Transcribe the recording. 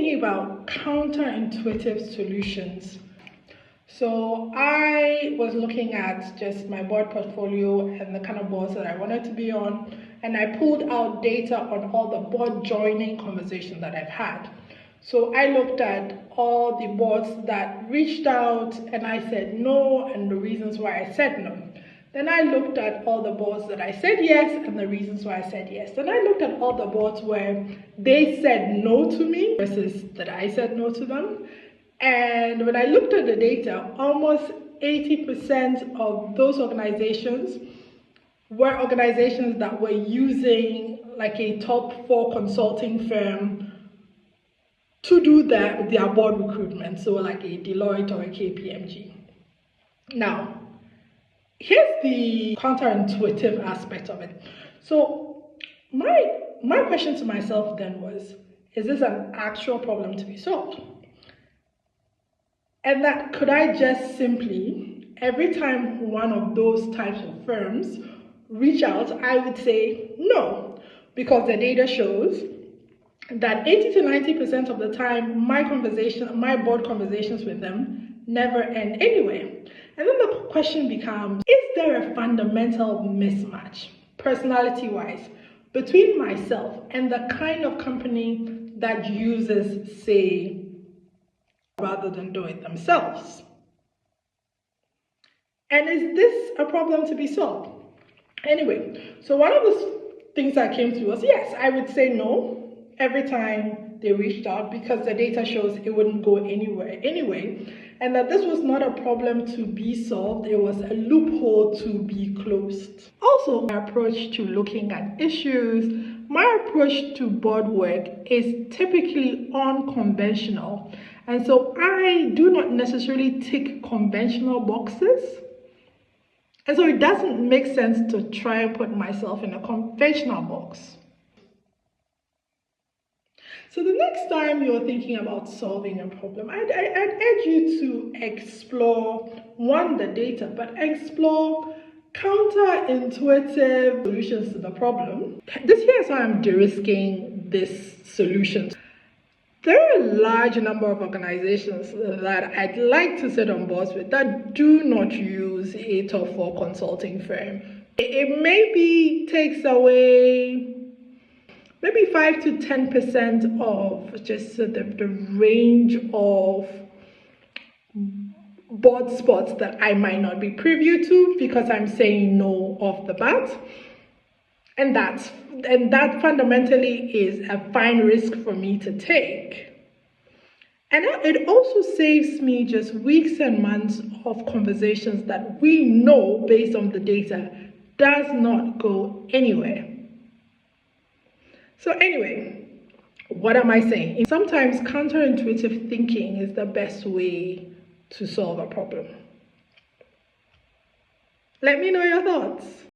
thinking about counterintuitive solutions. So I was looking at just my board portfolio and the kind of boards that I wanted to be on, and I pulled out data on all the board joining conversations that I've had. So I looked at all the boards that reached out and I said no and the reasons why I said no. Then I looked at all the boards that I said yes and the reasons why I said yes. Then I looked at all the boards where they said no to me versus that I said no to them. And when I looked at the data, almost 80% of those organizations were organizations that were using like a top 4 consulting firm to do their board recruitment, so like a Deloitte or a KPMG. Now, here's the counterintuitive aspect of it. So my question to myself then was, is this an actual problem to be solved? And that could I just simply, every time one of those types of firms reach out, I would say no, because the data shows that 80 to 90% of the time, my board conversations with them never end anyway. And then the question becomes, is there a fundamental mismatch, personality-wise, between myself and the kind of company that uses, say, rather than do it themselves? And is this a problem to be solved? Anyway, so one of the things I came to was, yes, I would say no every time they reached out because the data shows it wouldn't go anywhere anyway, and that this was not a problem to be solved, it was a loophole to be closed. Also, my approach to looking at issues, my approach to board work is typically unconventional, and so I do not necessarily tick conventional boxes. And so it doesn't make sense to try and put myself in a conventional box. So the next time you're thinking about solving a problem, I'd urge you to explore, one, the data, but explore counterintuitive solutions to the problem. This here is how I'm de-risking this solution. There are a large number of organizations that I'd like to sit on boards with that do not use a top 4 consulting firm. It maybe takes away maybe 5 to 10% of just the range of board spots that I might not be privy to because I'm saying no off the bat. And that fundamentally is a fine risk for me to take. And it also saves me just weeks and months of conversations that we know based on the data does not go anywhere. So anyway, what am I saying? Sometimes counterintuitive thinking is the best way to solve a problem. Let me know your thoughts.